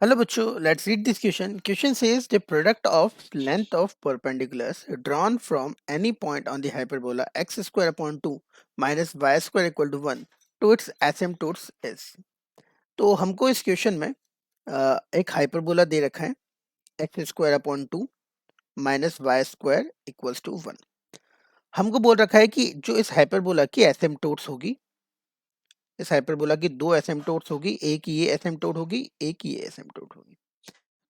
Hello bachcho, let's read this question. Question says the product of length of perpendiculars drawn from any point on the hyperbola x square upon 2 minus y square equal to 1 to its asymptotes is. तो हमको इस question में एक hyperbola दे रखा है x square upon 2 minus y square equals to 1। हमको बोल रखा है कि जो इस हाइपरबोला की एसिम्पटोट्स होगी, इस हाइपरबोला की दो एसिम्पटोट्स होगी, एक ये एसिम्पटोट होगी, एक ये एसिम्पटोट होगी।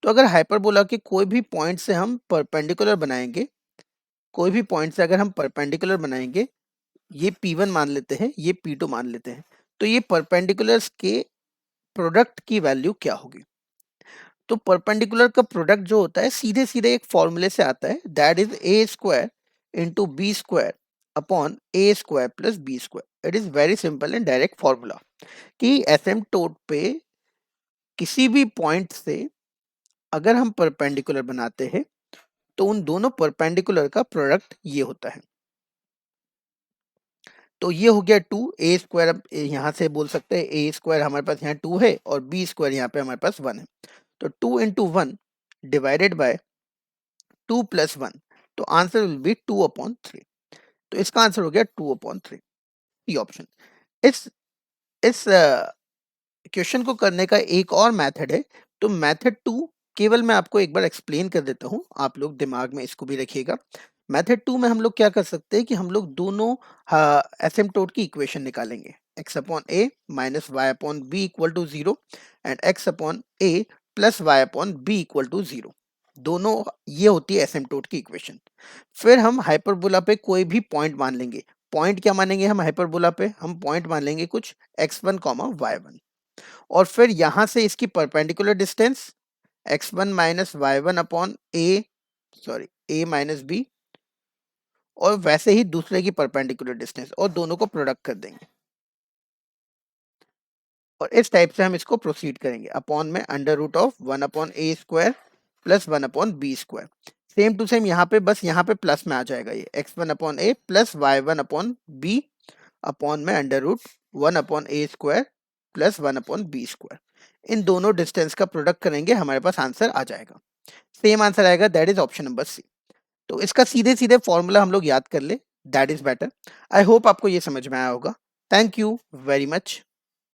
तो अगर हाइपरबोला के कोई भी पॉइंट से हम परपेंडिकुलर बनाएंगे, कोई भी पॉइंट से अगर हम परपेंडिकुलर बनाएंगे, ये P1 मान लेते हैं, ये P2 मान लेते हैं, तो ये परपेंडिकुलर्स के प्रोडक्ट की वैल्यू क्या होगी? तो परपेंडिकुलर का प्रोडक्ट जो होता है सीधे सीधे एक फॉर्मूले से आता है, that is a square into b square upon A square plus b square. It is very simple and direct formula कि एसिम्पटोट पे किसी भी पॉइंट से अगर हम परपेंडिकुलर बनाते हैं तो उन दोनों परपेंडिकुलर का प्रोडक्ट ये होता है। तो ये हो गया 2 ए स्क्वायर, अब यहाँ से बोल सकते हैं ए स्क्वायर हमारे पास यहाँ 2 है और बी स्क्वायर यहाँ पे हमारे पास 1 है, तो 2 इंटू 1 डिवाइडेड बाय 2 प्लस 1, तो आंसर विल बी 2/3। तो इसका आंसर हो गया 2/3, ये ऑप्शन। इस क्वेश्चन को करने का एक और मेथड है, तो मेथड 2 केवल मैं आपको एक बार एक्सप्लेन कर देता हूँ, आप लोग दिमाग में इसको भी रखिएगा। मेथड 2 में हम लोग क्या कर सकते हैं कि हम लोग दोनों एसिम्पटोट की इक्वेशन निकालेंगे, x upon a minus y upon b equal to 0 and x upon a plus y upon b equal to 0। दोनों ये होती है एसिम्पटोट की इक्वेशन। फिर हम हाइपरबोला पे कोई भी पॉइंट मान लेंगे। पॉइंट क्या मानेंगे हम हाइपरबोला पे? हम पॉइंट मान लेंगे कुछ x1 y1, और फिर यहां से इसकी perpendicular distance x1 minus y1 upon a minus b, और वैसे ही दूसरे की परपेंडिकुलर डिस्टेंस, और दोनों को प्रोडक्ट कर देंगे। और इस टाइप से हम इसको प्रोसीड करेंगे अपॉन में under root of 1 upon A square plus 1 upon B square. Same to same यहाँ पे, बस यहाँ पे प्लस में आ जाएगा ये x1 upon A plus y1 upon B upon में अंडर रूट 1 अपॉन ए square plus 1 upon B square. इन दोनों डिस्टेंस का प्रोडक्ट करेंगे, हमारे पास आंसर आ जाएगा। सेम आंसर आएगा, that is option number c. तो इसका सीधे सीधे फॉर्मूला हम लोग याद कर ले, that is better. I hope आपको ये समझ में आया होगा। Thank you very much.